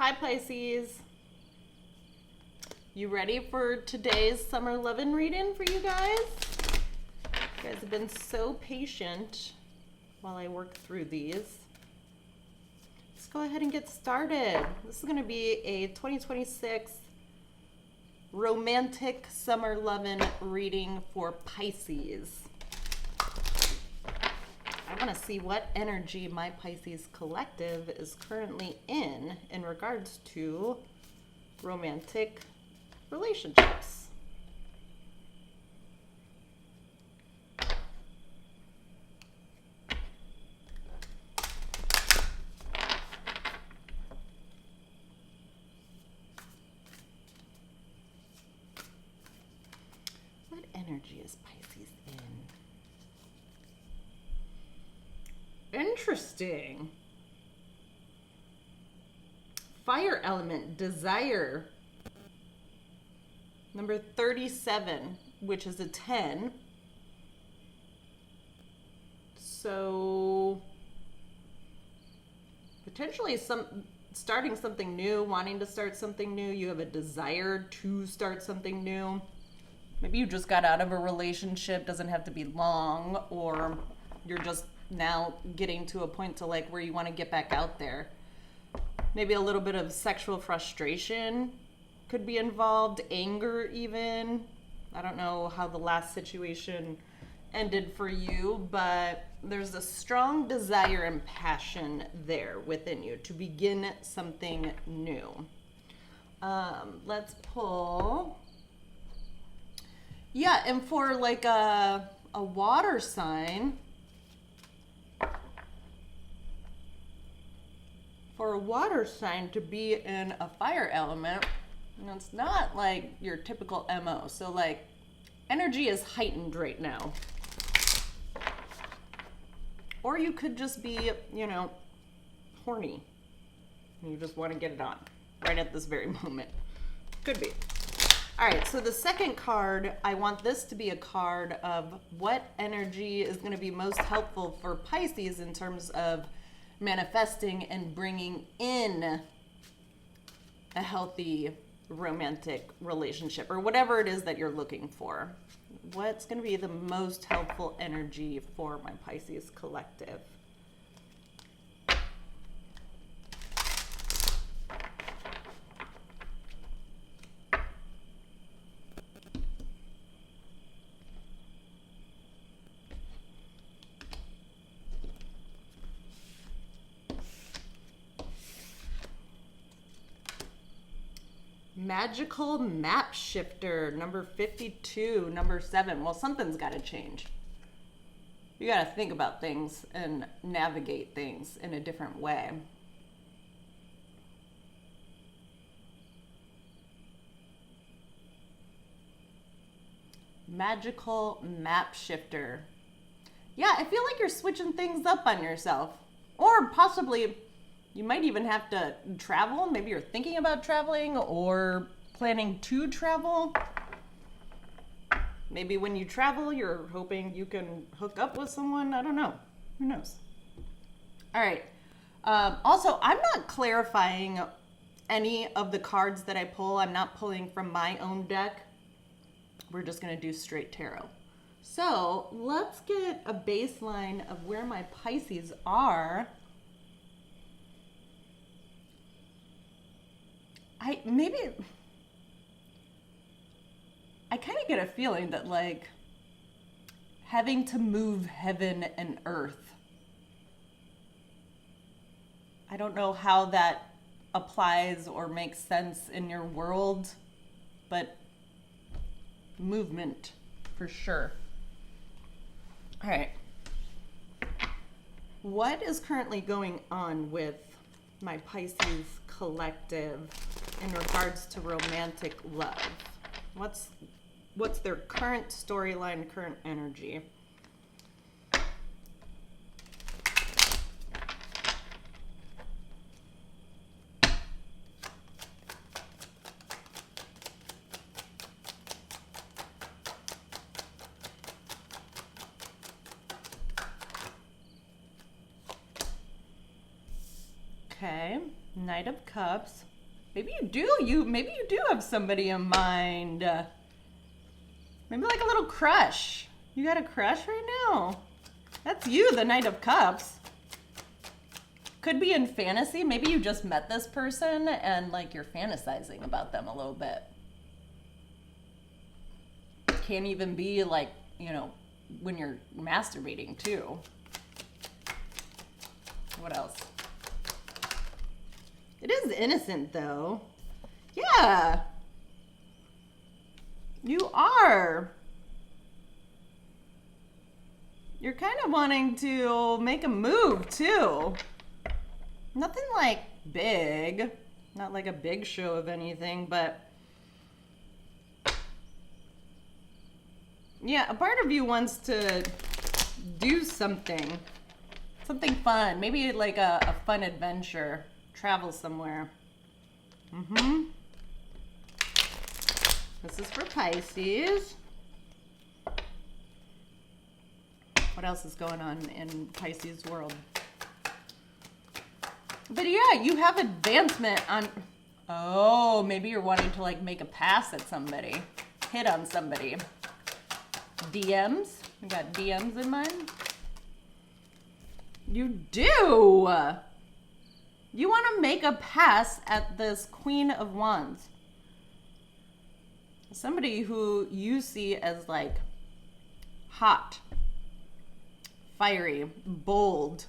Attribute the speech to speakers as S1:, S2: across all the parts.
S1: Hi, Pisces. You ready for today's Summer Lovin' reading for you guys? You guys have been so patient while I work through these. Let's go ahead and get started. This is going to be a 2026 romantic Summer Lovin' reading for Pisces. I want to see what energy my Pisces collective is currently in regards to romantic relationships. What energy is Pisces in? Interesting. Fire element, desire. Number 37, which is a 10. So potentially starting something new, wanting to start something new. You have a desire to start something new. Maybe you just got out of a relationship, doesn't have to be long, or you're just now getting to a point to like where you want to get back out there. Maybe a little bit of sexual frustration could be involved, anger even. I don't know how the last situation ended for you, but there's a strong desire and passion there within you to begin something new. Let's pull. Yeah, and for like a water sign, to be in a fire element, and it's not like your typical MO. So like energy is heightened right now. Or you could just be, horny. You just want to get it on right at this very moment. Could be. All right, so the second card, I want this to be a card of what energy is going to be most helpful for Pisces in terms of manifesting and bringing in a healthy romantic relationship or whatever it is that you're looking for. What's going to be the most helpful energy for my Pisces collective? Magical map shifter, number 52, number 7. Well, something's got to change. You got to think about things and navigate things in a different way. Magical map shifter. Yeah, I feel like you're switching things up on yourself. Or possibly you might even have to travel. Maybe you're thinking about traveling or planning to travel. Maybe when you travel, you're hoping you can hook up with someone. I don't know. Who knows? All right. Also, I'm not clarifying any of the cards that I pull. I'm not pulling from my own deck. We're just going to do straight tarot. So let's get a baseline of where my Pisces are. I kind of get a feeling that like having to move heaven and earth. I don't know how that applies or makes sense in your world, but movement for sure. All right. What is currently going on with my Pisces collective in regards to romantic love? What's their current storyline, current energy? Okay, Knight of Cups. Maybe you do. Maybe you do have somebody in mind. Maybe like a little crush. You got a crush right now. That's you, the Knight of Cups. Could be in fantasy. Maybe you just met this person and like you're fantasizing about them a little bit. Can't even be like, you know, when you're masturbating too. What else? It is innocent though. Yeah. You are. You're kind of wanting to make a move too. Nothing like big. Not like a big show of anything, but yeah, a part of you wants to do something. Something fun. Maybe like a fun adventure. Travel somewhere. This is for Pisces. What else is going on in Pisces world? But yeah, you have advancement on... Oh, maybe you're wanting to like make a pass at somebody. Hit on somebody. DMs? You got DMs in mind? You do! You want to make a pass at this Queen of Wands. Somebody who you see as like hot, fiery, bold.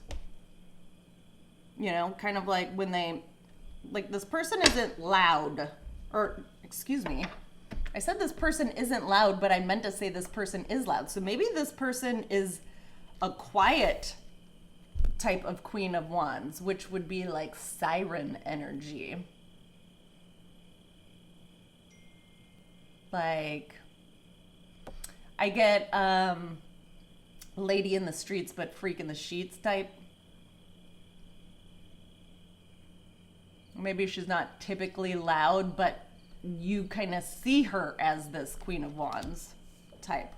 S1: You know, kind of like when they, like this person isn't loud, or excuse me, I said this person isn't loud, but I meant to say this person is loud. So maybe this person is a quiet type of Queen of Wands, which would be like siren energy. Like, I get lady in the streets, but freak in the sheets type. Maybe she's not typically loud, but you kind of see her as this Queen of Wands type.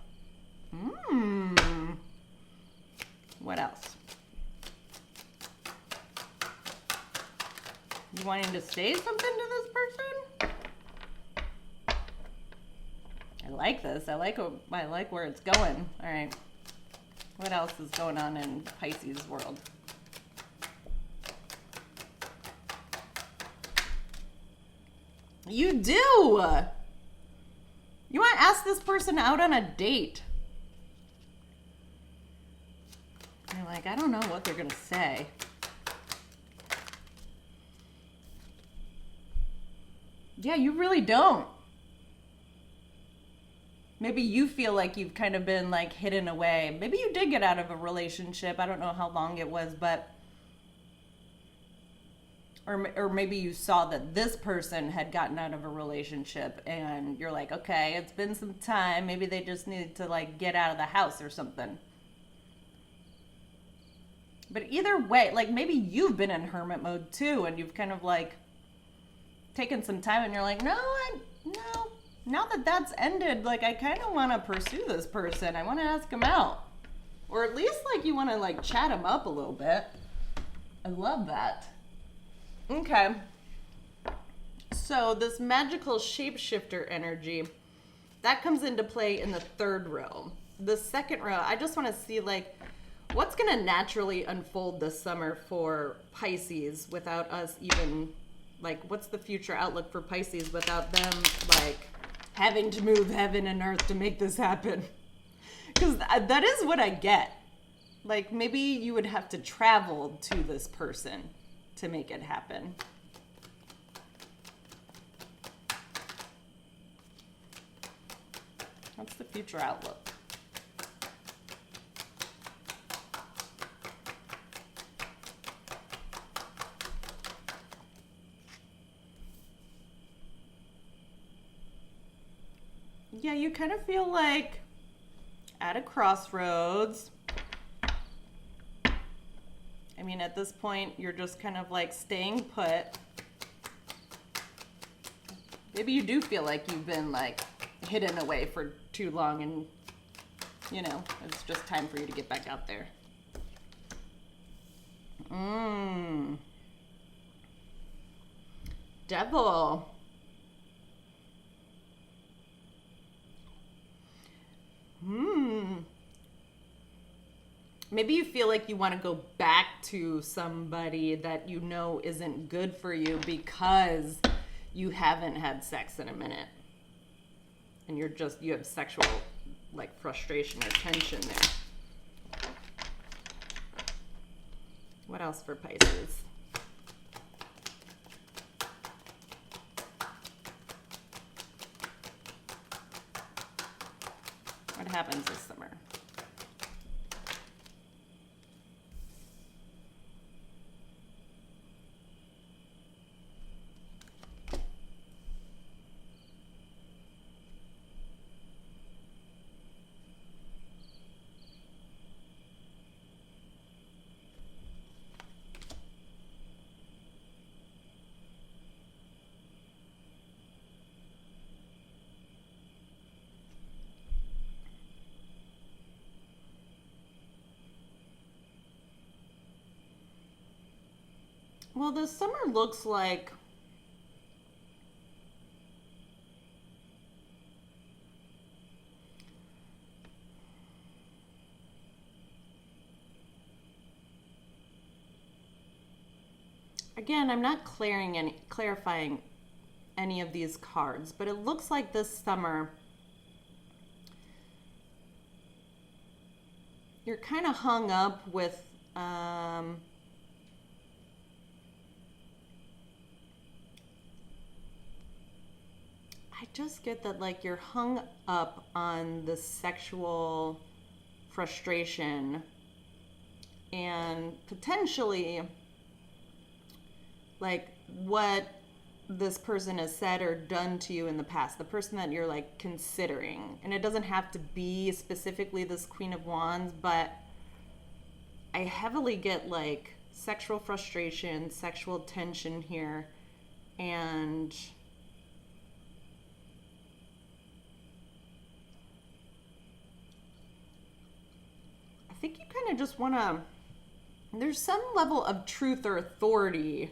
S1: What else? You wanting to say something to this person? I like this. I like where it's going. All right. What else is going on in Pisces world? You do. You want to ask this person out on a date. You're like, I don't know what they're going to say. Yeah, you really don't. Maybe you feel like you've kind of been like hidden away. Maybe you did get out of a relationship. I don't know how long it was, but or maybe you saw that this person had gotten out of a relationship and you're like, okay, it's been some time. Maybe they just need to like get out of the house or something. But either way, like maybe you've been in hermit mode too, and you've kind of like taken some time and you're like, no, now that that's ended, like I kind of want to pursue this person. I want to ask him out. Or at least like you want to like chat him up a little bit. I love that. Okay. So this magical shapeshifter energy, that comes into play in the third row. The second row, I just want to see like what's going to naturally unfold this summer for Pisces without us even, like, what's the future outlook for Pisces without them, like, having to move heaven and earth to make this happen? Because that is what I get. Like, maybe you would have to travel to this person to make it happen. What's the future outlook? Yeah, you kind of feel like at a crossroads. I mean, at this point, you're just kind of like staying put. Maybe you do feel like you've been like hidden away for too long and, you know, it's just time for you to get back out there. Devil. Maybe you feel like you want to go back to somebody that you know isn't good for you because you haven't had sex in a minute. And you have sexual like frustration or tension there. What else for Pisces? What happens this summer? Well, the summer looks like again, I'm not clarifying any of these cards, but it looks like this summer you're kind of hung up with I just get that like you're hung up on the sexual frustration and potentially like what this person has said or done to you in the past, the person that you're like considering. And it doesn't have to be specifically this Queen of Wands, but I heavily get like sexual frustration, sexual tension here, and I think you kind of just want to, there's some level of truth or authority.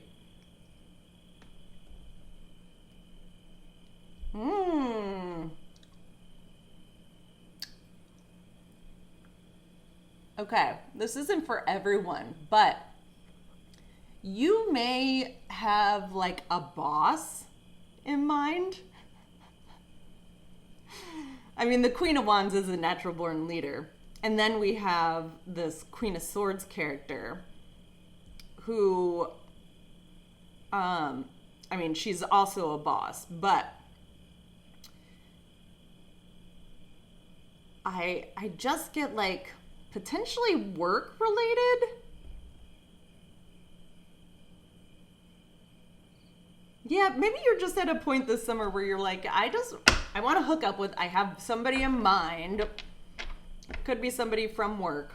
S1: Okay, this isn't for everyone, but you may have like a boss in mind. I mean, the Queen of Wands is a natural born leader. And then we have this Queen of Swords character who, I mean, she's also a boss, but I just get like potentially work related. Yeah, maybe you're just at a point this summer where you're like, I want to hook up with, I have somebody in mind. Could be somebody from work,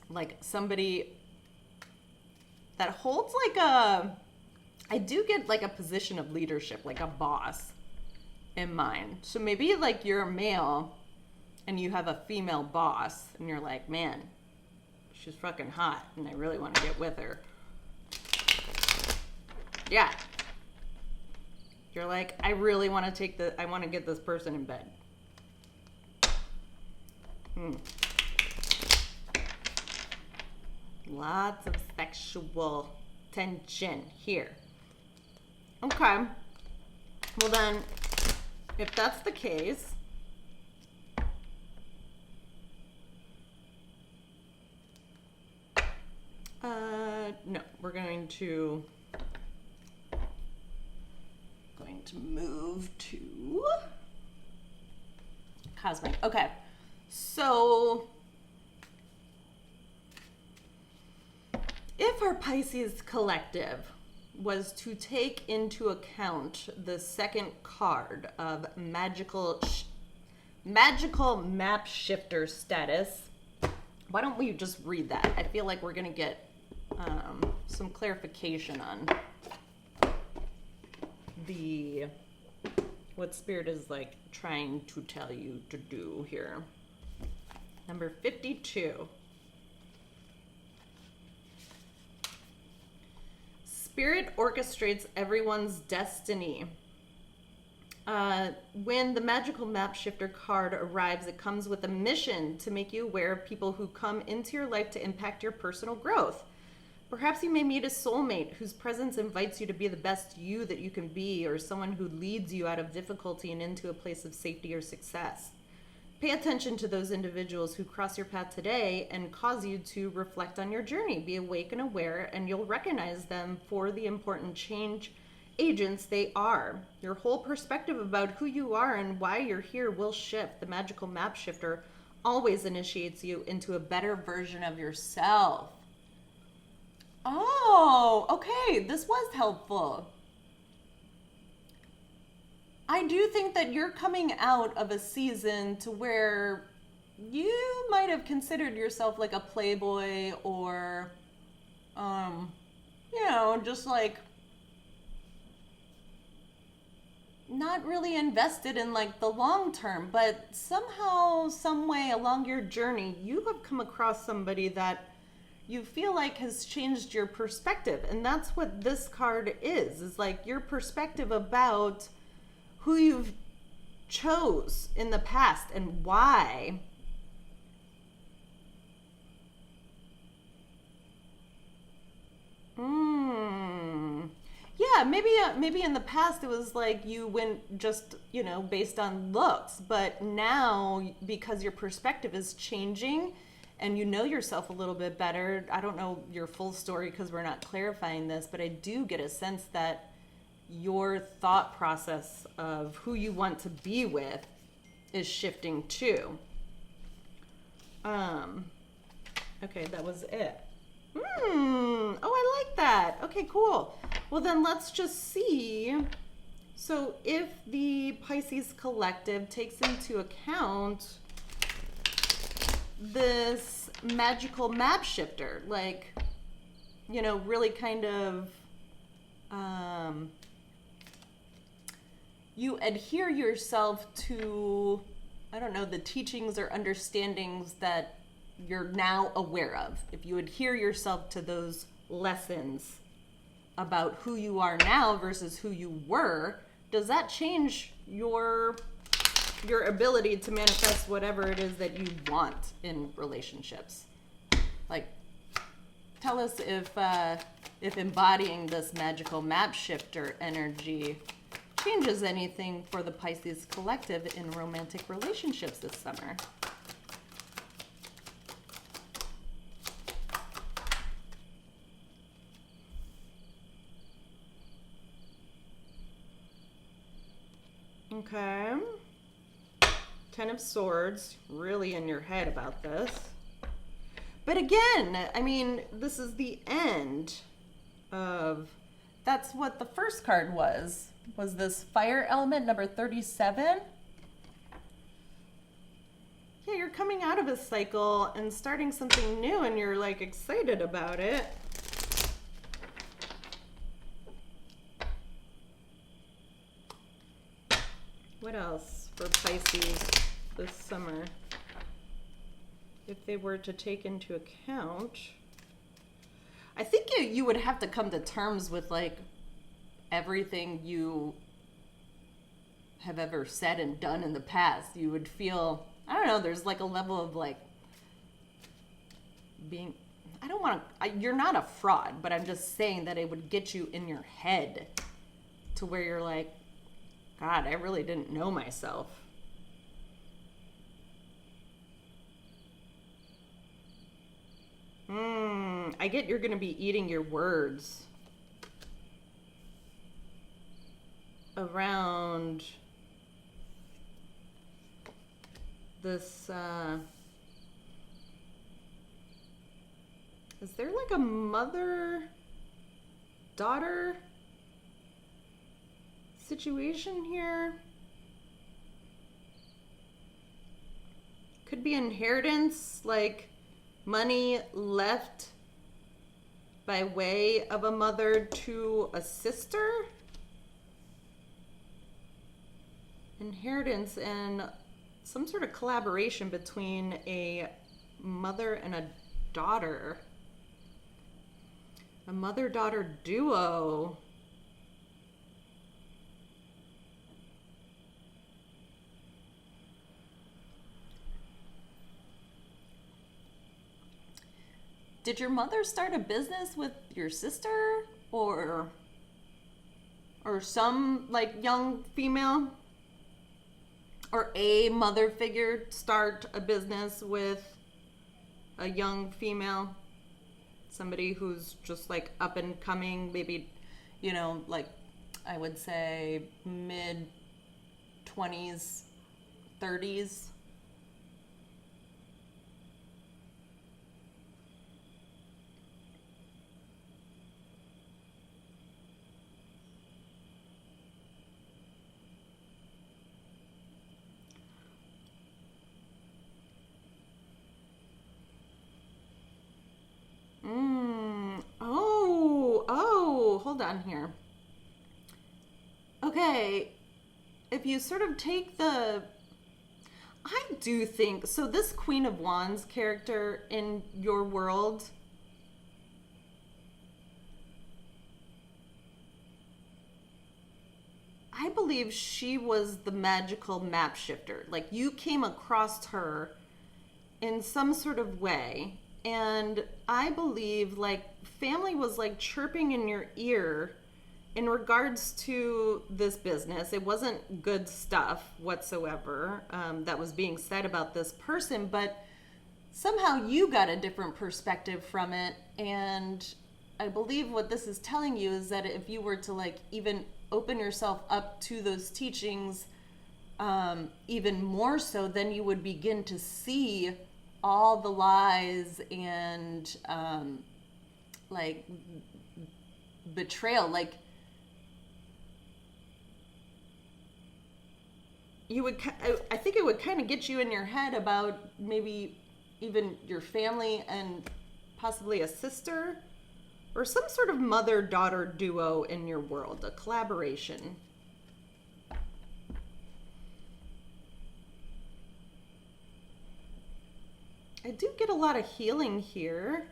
S1: like somebody that holds like I do get like a position of leadership, like a boss in mind. So maybe like you're a male and you have a female boss and you're like, man, she's fucking hot and I really want to get with her. Yeah. You're like, I really want to I want to get this person in bed. Lots of sexual tension here. Okay. Well then, if that's the case, no, we're going to move to cosmic. Okay. So if our Pisces collective was to take into account the second card of magical map shifter status, why don't we just read that? I feel like we're going to get some clarification on what Spirit is like trying to tell you to do here. Number 52. Spirit orchestrates everyone's destiny. When the magical map shifter card arrives, it comes with a mission to make you aware of people who come into your life to impact your personal growth. Perhaps you may meet a soulmate whose presence invites you to be the best you that you can be, or someone who leads you out of difficulty and into a place of safety or success. Pay attention to those individuals who cross your path today and cause you to reflect on your journey. Be awake and aware, and you'll recognize them for the important change agents they are. Your whole perspective about who you are and why you're here will shift. The magical map shifter always initiates you into a better version of yourself. Oh, okay, this was helpful. I do think that you're coming out of a season to where you might have considered yourself like a playboy or, just like not really invested in like the long term, but somehow, some way along your journey, you have come across somebody that you feel like has changed your perspective. And that's what this card is like your perspective about who you've chose in the past and why. Yeah, maybe in the past it was like you went just, based on looks, but now because your perspective is changing and you know yourself a little bit better. I don't know your full story because we're not clarifying this, but I do get a sense that your thought process of who you want to be with is shifting too. Okay, that was it. Oh, I like that. Okay, cool. Well, then let's just see. So if the Pisces collective takes into account this magical map shifter, like, really kind of, you adhere yourself to, I don't know, the teachings or understandings that you're now aware of. If you adhere yourself to those lessons about who you are now versus who you were, does that change your ability to manifest whatever it is that you want in relationships? Like, tell us if embodying this magical map shifter energy changes anything for the Pisces collective in romantic relationships this summer. Okay. 10 of Swords, really in your head about this. But again, I mean, this is the end of, that's what the first card was this fire element, number 37. Yeah, you're coming out of a cycle and starting something new and you're like excited about it. What else for Pisces this summer? If they were to take into account, I think you would have to come to terms with like everything you have ever said and done in the past. You would feel, I don't know, there's like a level of like being, I don't want to, you're not a fraud, but I'm just saying that it would get you in your head to where you're like, God, I really didn't know myself. I get you're going to be eating your words around this, is there like a mother-daughter situation here? Could be inheritance, like money left by way of a mother to a sister. Inheritance and some sort of collaboration between a mother and a daughter. A mother-daughter duo. Did your mother start a business with your sister or some like young female or a mother figure start a business with a young female? Somebody who's just like up and coming, maybe, like I would say mid 20s, 30s. Hold on here. Okay, if you sort of take I do think, so this Queen of Wands character in your world, I believe she was the magical map shifter. Like you came across her in some sort of way. And I believe like family was like chirping in your ear in regards to this business. It wasn't good stuff whatsoever that was being said about this person, but somehow you got a different perspective from it. And I believe what this is telling you is that if you were to like even open yourself up to those teachings even more so, then you would begin to see all the lies and like betrayal. Like you would, I think it would kind of get you in your head about maybe even your family and possibly a sister or some sort of mother-daughter duo in your world, a collaboration. I do get a lot of healing here.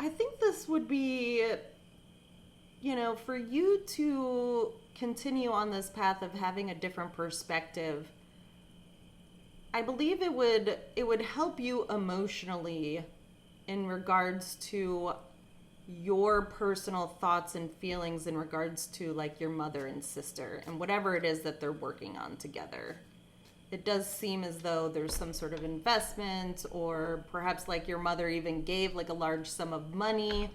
S1: I think this would be, for you to continue on this path of having a different perspective. I believe it would help you emotionally in regards to your personal thoughts and feelings in regards to like your mother and sister and whatever it is that they're working on together. It does seem as though there's some sort of investment, or perhaps like your mother even gave like a large sum of money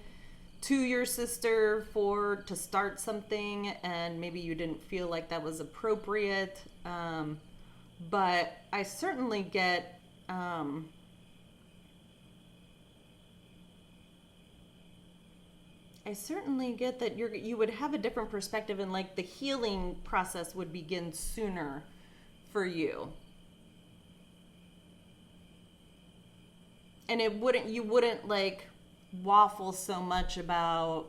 S1: to your sister to start something, and maybe you didn't feel like that was appropriate. But I certainly get that you would have a different perspective, and like the healing process would begin sooner for you. And you wouldn't like waffle so much about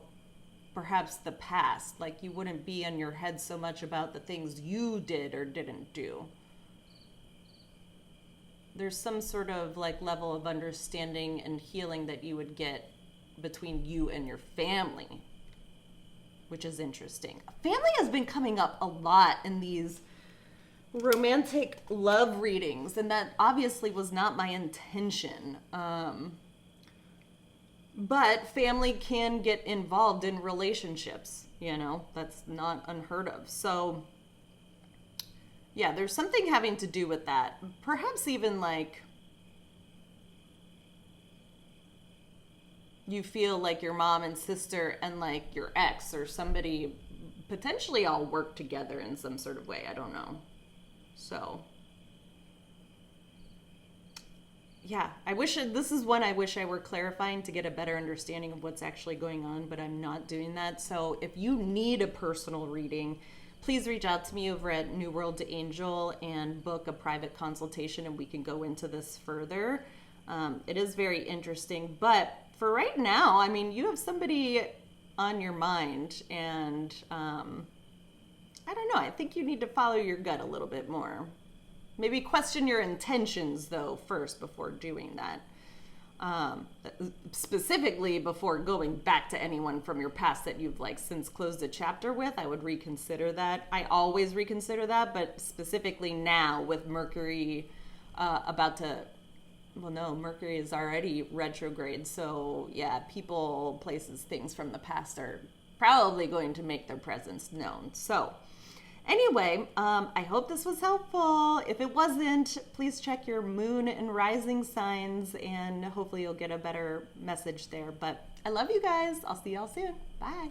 S1: perhaps the past. Like you wouldn't be in your head so much about the things you did or didn't do. There's some sort of like level of understanding and healing that you would get between you and your family, which is interesting. Family has been coming up a lot in these romantic love readings, and that obviously was not my intention. But family can get involved in relationships. That's not unheard of. So yeah, there's something having to do with that. Perhaps even like you feel like your mom and sister and like your ex or somebody potentially all work together in some sort of way. I don't know. So yeah, this is one I wish I were clarifying to get a better understanding of what's actually going on, but I'm not doing that. So if you need a personal reading, please reach out to me over at New World to Angel and book a private consultation, and we can go into this further. It is very interesting, but for right now, I mean, you have somebody on your mind, and I don't know, I think you need to follow your gut a little bit more. Maybe question your intentions, though, first before doing that. Specifically before going back to anyone from your past that you've like since closed a chapter with, I would reconsider that. I always reconsider that, but specifically now with Mercury Mercury is already retrograde. So yeah, people, places, things from the past are probably going to make their presence known. So anyway, I hope this was helpful. If it wasn't, please check your moon and rising signs, and hopefully you'll get a better message there. But I love you guys. I'll see y'all soon. Bye.